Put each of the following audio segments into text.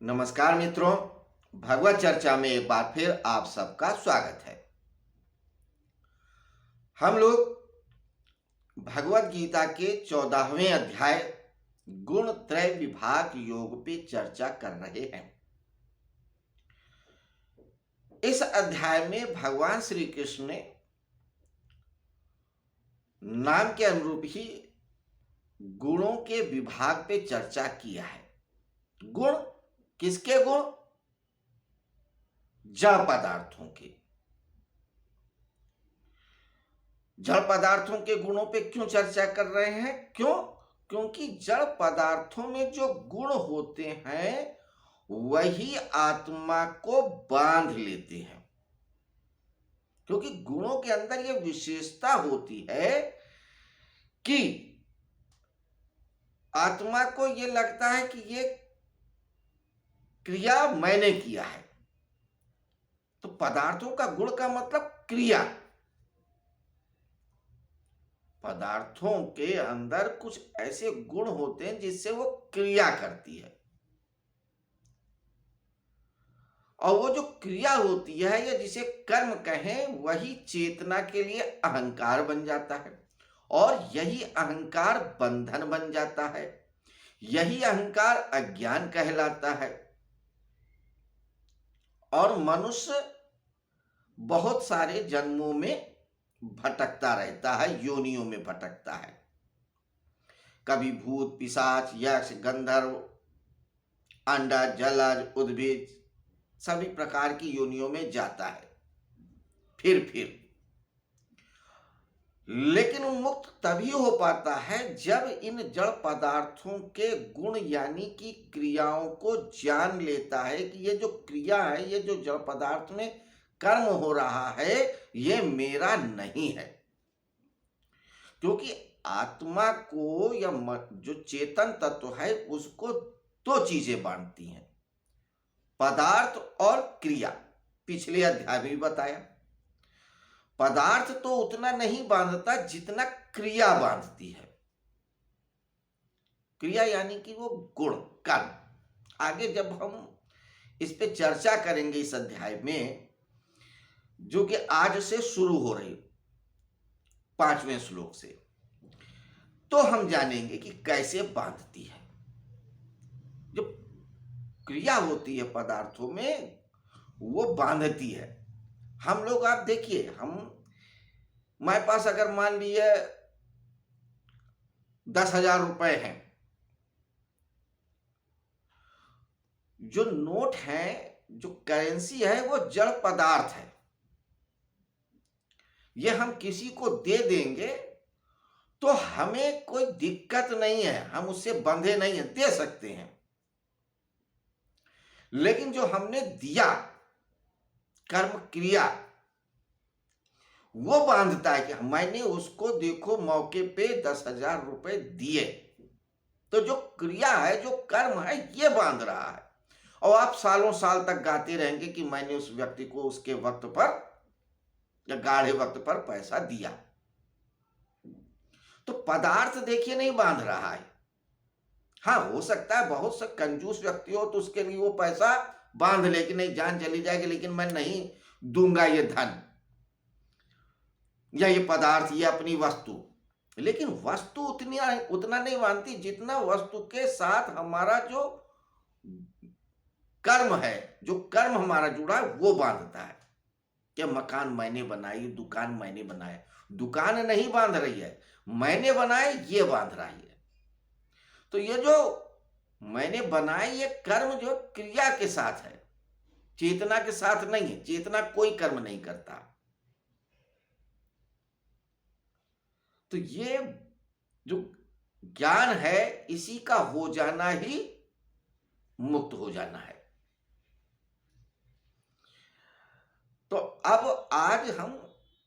नमस्कार मित्रों, भगवत चर्चा में एक बार फिर आप सबका स्वागत है। हम लोग भगवत गीता के 14वें अध्याय गुण त्रय विभाग योग पे चर्चा कर रहे हैं। इस अध्याय में भगवान श्री कृष्ण ने नाम के अनुरूप ही गुणों के विभाग पे चर्चा किया है। गुण किसके गुण? जड़ पदार्थों के। जड़ पदार्थों के गुणों पे क्यों चर्चा कर रहे हैं? क्योंकि जड़ पदार्थों में जो गुण होते हैं वही आत्मा को बांध लेते हैं। क्योंकि गुणों के अंदर यह विशेषता होती है कि आत्मा को यह लगता है कि ये क्रिया मैंने किया है। तो पदार्थों का गुण का मतलब क्रिया। पदार्थों के अंदर कुछ ऐसे गुण होते हैं जिससे वो क्रिया करती है, और वो जो क्रिया होती है या जिसे कर्म कहें वही चेतना के लिए अहंकार बन जाता है, और यही अहंकार बंधन बन जाता है। यही अहंकार अज्ञान कहलाता है, और मनुष्य बहुत सारे जन्मों में भटकता रहता है, योनियों में भटकता है। कभी भूत, पिशाच, यक्ष, गंधर्व, अंडज, जलज, उद्भिद सभी प्रकार की योनियों में जाता है फिर लेकिन मुक्त तभी हो पाता है जब इन जड़ पदार्थों के गुण यानी कि क्रियाओं को जान लेता है कि ये जो क्रिया है, ये जो जड़ पदार्थ में कर्म हो रहा है, ये मेरा नहीं है। क्योंकि आत्मा को या जो चेतन तत्व है उसको दो चीजें बांधती हैं, पदार्थ और क्रिया। पिछले अध्याय में भी बताया, पदार्थ तो उतना नहीं बांधता जितना क्रिया बांधती है। क्रिया यानी कि वो गुण, कर्म। आगे जब हम इस पे चर्चा करेंगे इस अध्याय में, जो कि आज से शुरू हो रही 5वें श्लोक से, तो हम जानेंगे कि कैसे बांधती है। जो क्रिया होती है पदार्थों में वो बांधती है। हम लोग, आप देखिए, हमारे पास अगर मान लीजिए 10,000 रुपए हैं, जो नोट है, जो करेंसी है, वो जड़ पदार्थ है। ये हम किसी को दे देंगे तो हमें कोई दिक्कत नहीं है, हम उससे बंधे नहीं हैं, दे सकते हैं। लेकिन जो हमने दिया, कर्म क्रिया, वो बांधता है कि मैंने उसको देखो मौके पे 10,000 रुपए दिए। तो जो क्रिया है, जो कर्म है, ये बांध रहा है। और आप सालों साल तक गाते रहेंगे कि मैंने उस व्यक्ति को उसके वक्त पर या गाढ़े वक्त पर पैसा दिया। तो पदार्थ देखिए नहीं बांध रहा है। हाँ, हो सकता है बहुत से कंजूस व्यक्ति हो तो उसके लिए वो पैसा बांध ले कि नहीं, जान चली जाएगी लेकिन मैं नहीं दूंगा ये धन या ये पदार्थ, ये अपनी वस्तु। लेकिन वस्तु उतना नहीं बांधती जितना वस्तु के साथ हमारा जो कर्म है, जो कर्म हमारा जुड़ा है, वो बांधता है। कि मकान मैंने बनाई, दुकान मैंने बनाया। दुकान नहीं बांध रही है, मैंने बनाए, ये बांध रही है। तो ये जो मैंने बनाई, ये कर्म जो क्रिया के साथ है, चेतना के साथ नहीं है। चेतना कोई कर्म नहीं करता। तो ये जो ज्ञान है, इसी का हो जाना ही मुक्त हो जाना है। तो अब आज हम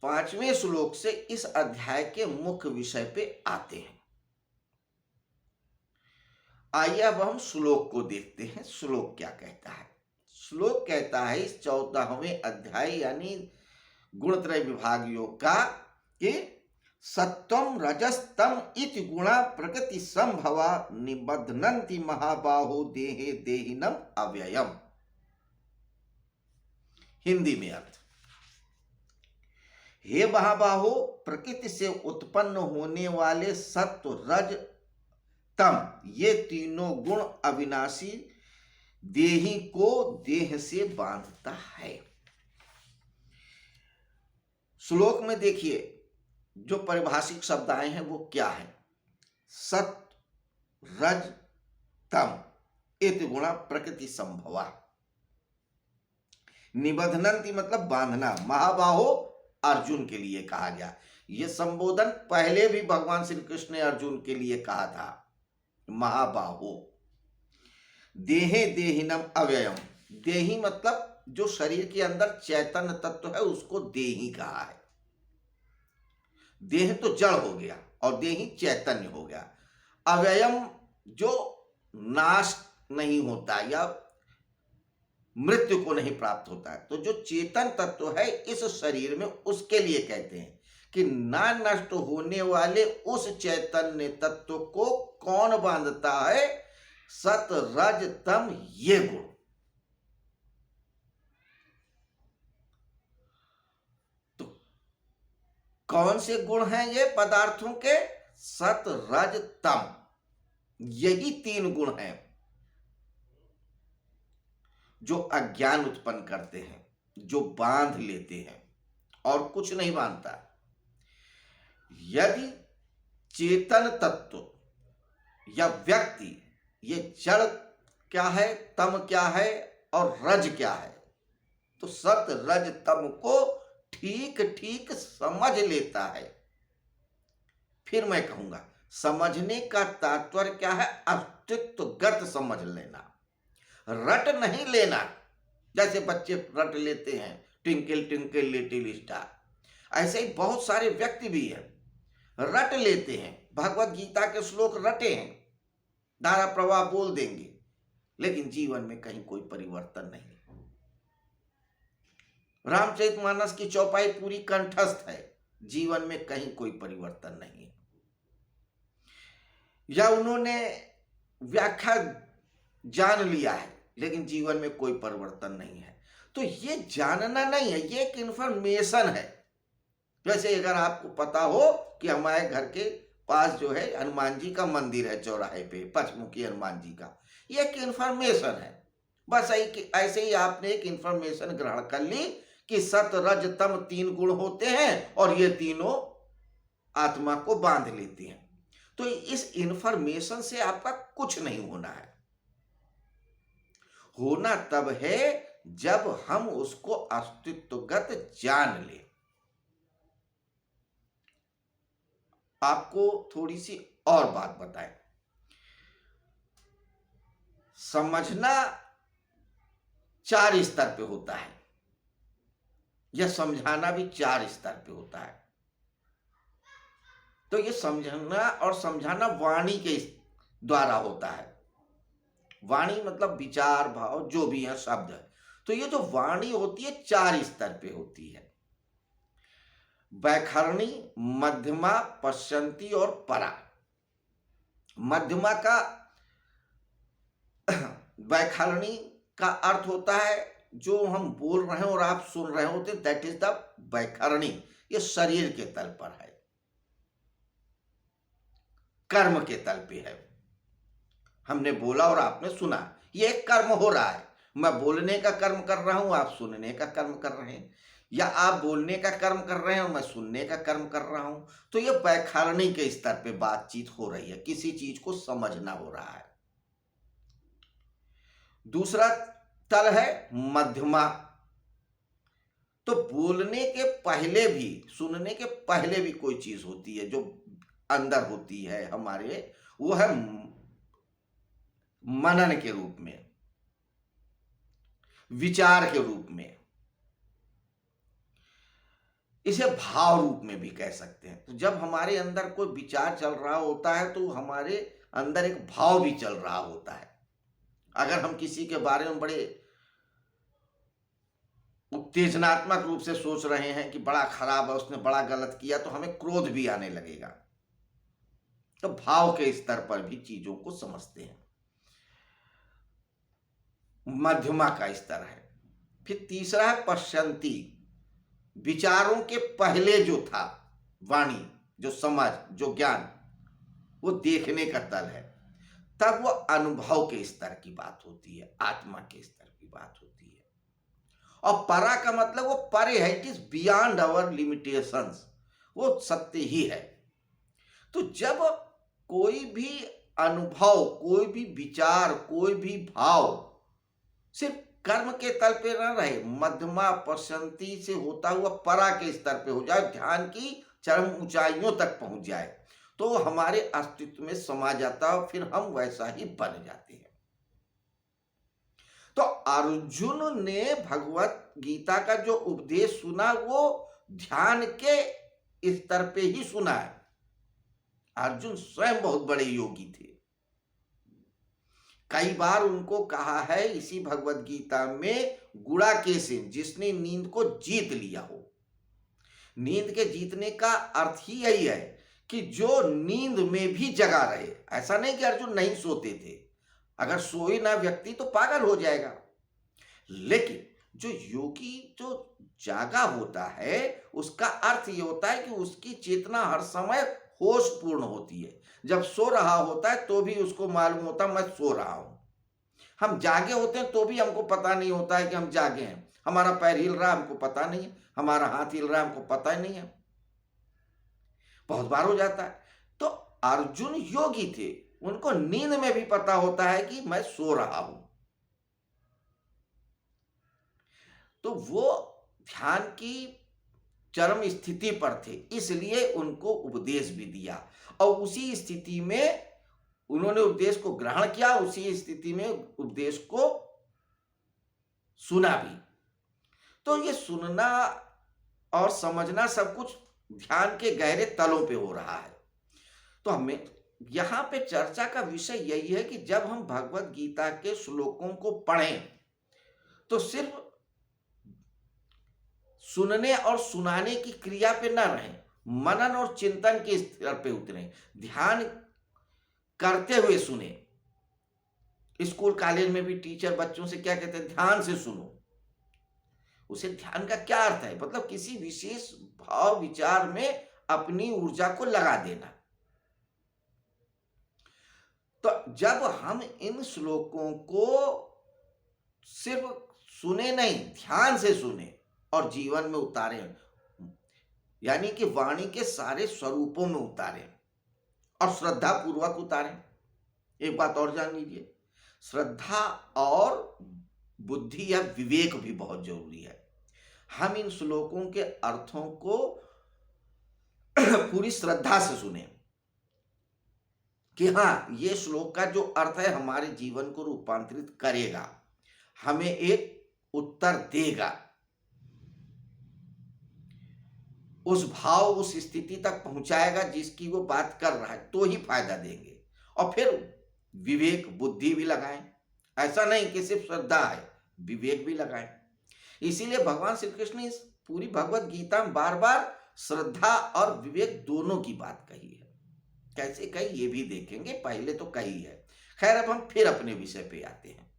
5वें श्लोक से इस अध्याय के मुख्य विषय पे आते हैं। आइए अब हम श्लोक को देखते हैं। श्लोक क्या कहता है? श्लोक कहता है इस 14वें अध्याय यानी गुणत्रय विभाग योग का, कि सत्वम रजस्तम इति गुणा प्रकृति संभवा निबध्नन्ति महाबाहो देहे देहिनम अव्ययम। हिंदी में अर्थ, हे महाबाहो, प्रकृति से उत्पन्न होने वाले सत्व रज तम ये तीनों गुण अविनाशी देही को देह से बांधता है। श्लोक में देखिए जो पारिभाषिक शब्द आए हैं वो क्या है। सत रज तम इति गुणा प्रकृति संभवा। निबध्नन्ति मतलब बांधना। महाबाहो अर्जुन के लिए कहा गया। यह संबोधन पहले भी भगवान श्री कृष्ण ने अर्जुन के लिए कहा था, महाबाहो। देहे देहिनम अव्ययम। देही मतलब जो शरीर के अंदर चैतन्य तत्व है उसको देही कहा है। देह तो जड़ हो गया और देही चैतन्य हो गया। अव्ययम जो नाश नहीं होता या मृत्यु को नहीं प्राप्त होता है। तो जो चेतन तत्व है इस शरीर में उसके लिए कहते हैं कि ना नष्ट होने वाले उस चैतन्य तत्व को कौन बांधता है? सत रज तम ये गुण। तो कौन से गुण हैं ये पदार्थों के? सत रज तम, यही तीन गुण हैं जो अज्ञान उत्पन्न करते हैं, जो बांध लेते हैं और कुछ नहीं बांधता। यदि चेतन तत्व या व्यक्ति, ये जड़ क्या है, तम क्या है और रज क्या है, तो सत रज तम को ठीक ठीक समझ लेता है। फिर मैं कहूंगा समझने का तात्पर्य क्या है? अस्तित्वगत समझ लेना, रट नहीं लेना। जैसे बच्चे रट लेते हैं ट्विंकल ट्विंकल लिटिल स्टार, ऐसे ही बहुत सारे व्यक्ति भी हैं रट लेते हैं। भगवत गीता के श्लोक रटे हैं, धारा प्रवाह बोल देंगे, लेकिन जीवन में कहीं कोई परिवर्तन नहीं। रामचरितमानस की चौपाई पूरी कंठस्थ है, जीवन में कहीं कोई परिवर्तन नहीं है। या उन्होंने व्याख्या जान लिया है लेकिन जीवन में कोई परिवर्तन नहीं है। तो ये जानना नहीं है, ये एक इंफॉर्मेशन है। वैसे अगर आपको पता हो कि हमारे घर के पास जो है हनुमान जी का मंदिर है चौराहे पे, पचमुखी हनुमान जी का, ये एक इंफॉर्मेशन है। बस ऐसे ही आपने एक इंफॉर्मेशन ग्रहण कर ली कि सत रज तम तीन गुण होते हैं और ये तीनों आत्मा को बांध लेते हैं। तो इस इंफॉर्मेशन से आपका कुछ नहीं होना है। होना तब है जब हम उसको अस्तित्वगत जान लें। आपको थोड़ी सी और बात बताएं। समझना 4 स्तर पे होता है, यह समझाना भी 4 स्तर पे होता है। तो ये समझना और समझाना वाणी के द्वारा होता है। वाणी मतलब विचार भाव जो भी है शब्द है। तो ये जो वाणी होती है 4 स्तर पे होती है, वैखरणी, मध्यमा, पश्चंती और परा। मध्यमा का वैखरणी का अर्थ होता है जो हम बोल रहे हैं और आप सुन रहे होते, दैट इज द वैखरणी। ये शरीर के तल पर है, कर्म के तल पे है। हमने बोला और आपने सुना, ये एक कर्म हो रहा है। मैं बोलने का कर्म कर रहा हूं, आप सुनने का कर्म कर रहे हैं, या आप बोलने का कर्म कर रहे हैं और मैं सुनने का कर्म कर रहा हूं। तो ये वैखरणी के स्तर पे बातचीत हो रही है, किसी चीज को समझना हो रहा है। दूसरा तल है मध्यमा। तो बोलने के पहले भी, सुनने के पहले भी कोई चीज होती है जो अंदर होती है हमारे, वो है मनन के रूप में, विचार के रूप में, इसे भाव रूप में भी कह सकते हैं। तो जब हमारे अंदर कोई विचार चल रहा होता है तो हमारे अंदर एक भाव भी चल रहा होता है। अगर हम किसी के बारे में बड़े उत्तेजनात्मक रूप से सोच रहे हैं कि बड़ा खराब है, उसने बड़ा गलत किया, तो हमें क्रोध भी आने लगेगा। तो भाव के स्तर पर भी चीजों को समझते हैं। मध्यमा का स्तर है। फिर तीसरा है पश्यंती, विचारों के पहले जो था, वाणी, जो समझ, जो ज्ञान, वो देखने का तल है। तब वो अनुभव के स्तर की बात होती है, आत्मा के स्तर की बात होती है। और परा का मतलब वो परे है, it is beyond our limitations, वो सत्य ही है। तो जब कोई भी अनुभव, कोई भी विचार, कोई भी भाव सिर्फ कर्म के तल पे न रहे, मध्यमा पश्यंती से होता हुआ परा के स्तर पे हो जाए, ध्यान की चरम ऊंचाइयों तक पहुंच जाए, तो हमारे अस्तित्व में समा जाता है, फिर हम वैसा ही बन जाते हैं। तो अर्जुन ने भगवत गीता का जो उपदेश सुना वो ध्यान के स्तर पे ही सुना है। अर्जुन स्वयं बहुत बड़े योगी थे। कई बार उनको कहा है इसी भगवत गीता में, गुड़ाकेशिन, जिसने नींद को जीत लिया हो। नींद के जीतने का अर्थ ही यही है कि जो नींद में भी जगा रहे। ऐसा नहीं कि अर्जुन नहीं सोते थे, अगर सोए ना व्यक्ति तो पागल हो जाएगा। लेकिन जो योगी जो जागा होता है, उसका अर्थ ये होता है कि उसकी चेतना हर समय होश पूर्ण होती है। जब सो रहा होता है तो भी उसको मालूम होता मैं सो रहा हूं। हम जागे होते हैं तो भी हमको पता नहीं होता है कि हम जागे हैं। हमारा पैर हिल रहा है, हमको पता नहीं है। हमारा हाथ हिल रहा है, हमको पता ही नहीं है। बहुत बार हो जाता है। तो अर्जुन योगी थे, उनको नींद में भी पता होता है कि मैं सो रहा हूं। तो वो ध्यान की चरम स्थिति पर थे, इसलिए उनको उपदेश भी दिया, और उसी स्थिति में उन्होंने उपदेश को ग्रहण किया, उसी स्थिति में उपदेश को सुना भी। तो ये सुनना और समझना सब कुछ ध्यान के गहरे तलों पे हो रहा है। तो हमें यहां पे चर्चा का विषय यही है कि जब हम भगवत गीता के श्लोकों को पढ़ें तो सिर्फ सुनने और सुनाने की क्रिया पे न रहें, मनन और चिंतन के स्तर पे उतरें, ध्यान करते हुए सुने। स्कूल कॉलेज में भी टीचर बच्चों से क्या कहते हैं, ध्यान से सुनो। उसे ध्यान का क्या अर्थ है, मतलब किसी विशेष भाव विचार में अपनी ऊर्जा को लगा देना। तो जब हम इन श्लोकों को सिर्फ सुने नहीं, ध्यान से सुने और जीवन में उतारे, यानी कि वाणी के सारे स्वरूपों में उतारे और श्रद्धा पूर्वक उतारे। एक बात और जान लीजिए, श्रद्धा और बुद्धि या विवेक भी बहुत जरूरी है। हम इन श्लोकों के अर्थों को पूरी श्रद्धा से सुने कि हाँ, ये श्लोक का जो अर्थ है हमारे जीवन को रूपांतरित करेगा, हमें एक उत्तर देगा, उस भाव, उस स्थिति तक पहुंचाएगा जिसकी वो बात कर रहा है, तो ही फायदा देंगे। और फिर विवेक बुद्धि भी लगाएं, ऐसा नहीं कि सिर्फ श्रद्धा है, विवेक भी लगाएं। इसीलिए भगवान श्री कृष्ण ने इस पूरी भगवत गीता में बार बार श्रद्धा और विवेक दोनों की बात कही है। कैसे कही ये भी देखेंगे, पहले तो कही है। खैर, अब हम फिर अपने विषय पे आते हैं।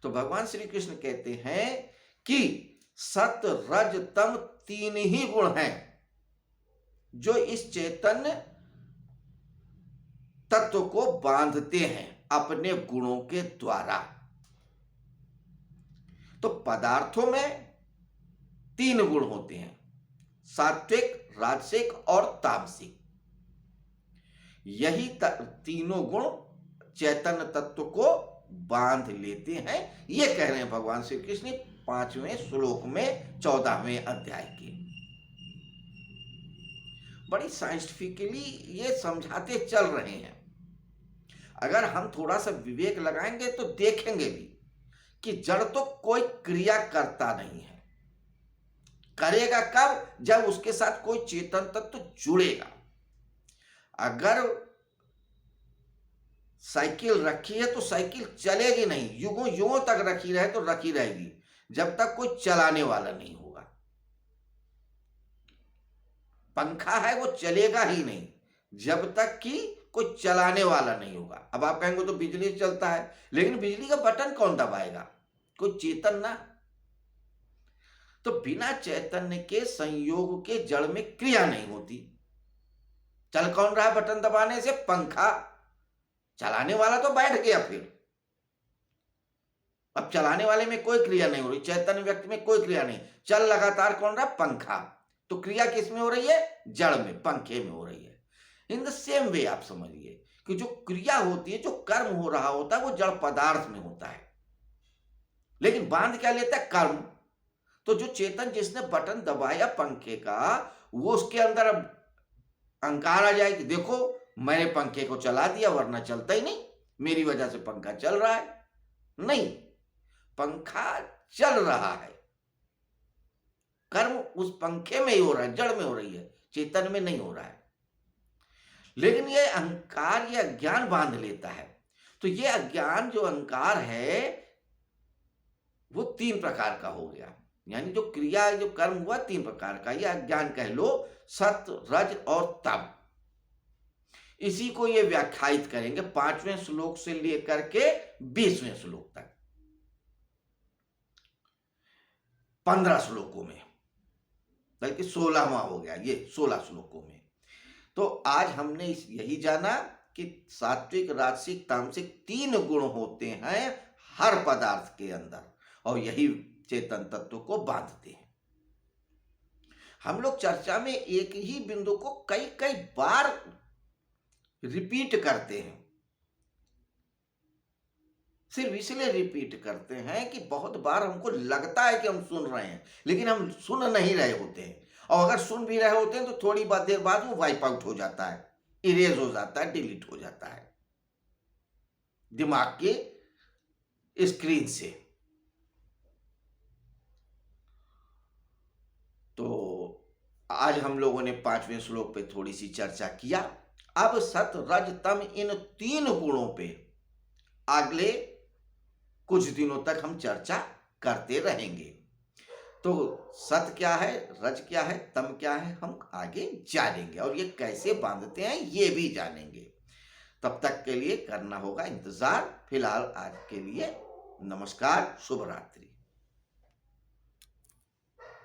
तो भगवान श्री कृष्ण कहते हैं कि सत रज तम तीन ही गुण हैं जो इस चैतन्य तत्व को बांधते हैं अपने गुणों के द्वारा। तो पदार्थों में तीन गुण होते हैं, सात्विक, राजसिक और तामसिक। यही तीनों गुण चैतन्य तत्व को बांध लेते हैं। ये कह रहे हैं भगवान श्री कृष्ण 5वें श्लोक में 14वें अध्याय के। बड़ी साइंटिफिकली ये समझाते चल रहे हैं। अगर हम थोड़ा सा विवेक लगाएंगे तो देखेंगे भी कि जड़ तो कोई क्रिया करता नहीं है। करेगा कब? जब उसके साथ कोई चेतन तत्व जुड़ेगा। अगर साइकिल रखी है तो साइकिल चलेगी नहीं, युगों युगों तक रखी रहे तो रखी रहेगी। जब तक कोई चलाने वाला नहीं होगा। पंखा है वो चलेगा ही नहीं जब तक कि कोई चलाने वाला नहीं होगा। अब आप कहेंगे तो बिजली से चलता है, लेकिन बिजली का बटन कौन दबाएगा? कोई चेतन ना। तो बिना चैतन्य के संयोग के जड़ में क्रिया नहीं होती। चल कौन रहा है बटन दबाने से? पंखा। चलाने वाला तो बैठ गया फिर। अब चलाने वाले में कोई क्रिया नहीं हो रही, चैतन्य व्यक्ति में कोई क्रिया नहीं, चल लगातार कौन रहा? पंखा। तो क्रिया किस में हो रही है? जड़ में, पंखे में हो रही है। इन द सेम वे आप समझिए कि जो क्रिया होती है, जो कर्म हो रहा होता है, वो जड़ पदार्थ में होता है, लेकिन बांध क्या लेता है? कर्म। तो जो चेतन जिसने बटन दबाया पंखे का, वो उसके अंदर अब अहंकार आ जाए कि देखो मैंने पंखे को चला दिया, वरना चलता ही नहीं, मेरी वजह से पंखा चल रहा है। नहीं, पंखा चल रहा है, कर्म उस पंखे में ही हो रहा है, जड़ में हो रही है, चेतन में नहीं हो रहा है। लेकिन ये अहंकार, ये अज्ञान बांध लेता है। तो ये अज्ञान जो अहंकार है वो 3 प्रकार का हो गया, यानी जो क्रिया, जो कर्म हुआ 3 प्रकार का। ये अज्ञान कह लो, सत्व, रज और तम। इसी को ये व्याख्यायित करेंगे 5वें श्लोक से लेकर के 20वें श्लोक तक, 15 श्लोकों में, बल्कि 16वां हो गया ये 16 श्लोकों में। तो आज हमने यही जाना कि सात्विक, राजसिक, तामसिक 3 गुण होते हैं हर पदार्थ के अंदर, और यही चेतन तत्व को बांधते हैं। हम लोग चर्चा में एक ही बिंदु को कई कई बार रिपीट करते हैं। सिर्फ इसलिए रिपीट करते हैं कि बहुत बार हमको लगता है कि हम सुन रहे हैं, लेकिन हम सुन नहीं रहे होते हैं। और अगर सुन भी रहे होते हैं तो थोड़ी देर बाद वो वाइप आउट हो जाता है, इरेज हो जाता है, डिलीट हो जाता है दिमाग के स्क्रीन से। तो आज हम लोगों ने 5वें श्लोक पे थोड़ी सी चर्चा किया। अब सत, रज, तम, इन 3 गुणों पे अगले कुछ दिनों तक हम चर्चा करते रहेंगे। तो सत क्या है, रज क्या है, तम क्या है, हम आगे जानेंगे, और ये कैसे बांधते हैं ये भी जानेंगे। तब तक के लिए करना होगा इंतजार। फिलहाल आज के लिए नमस्कार, शुभ रात्रि।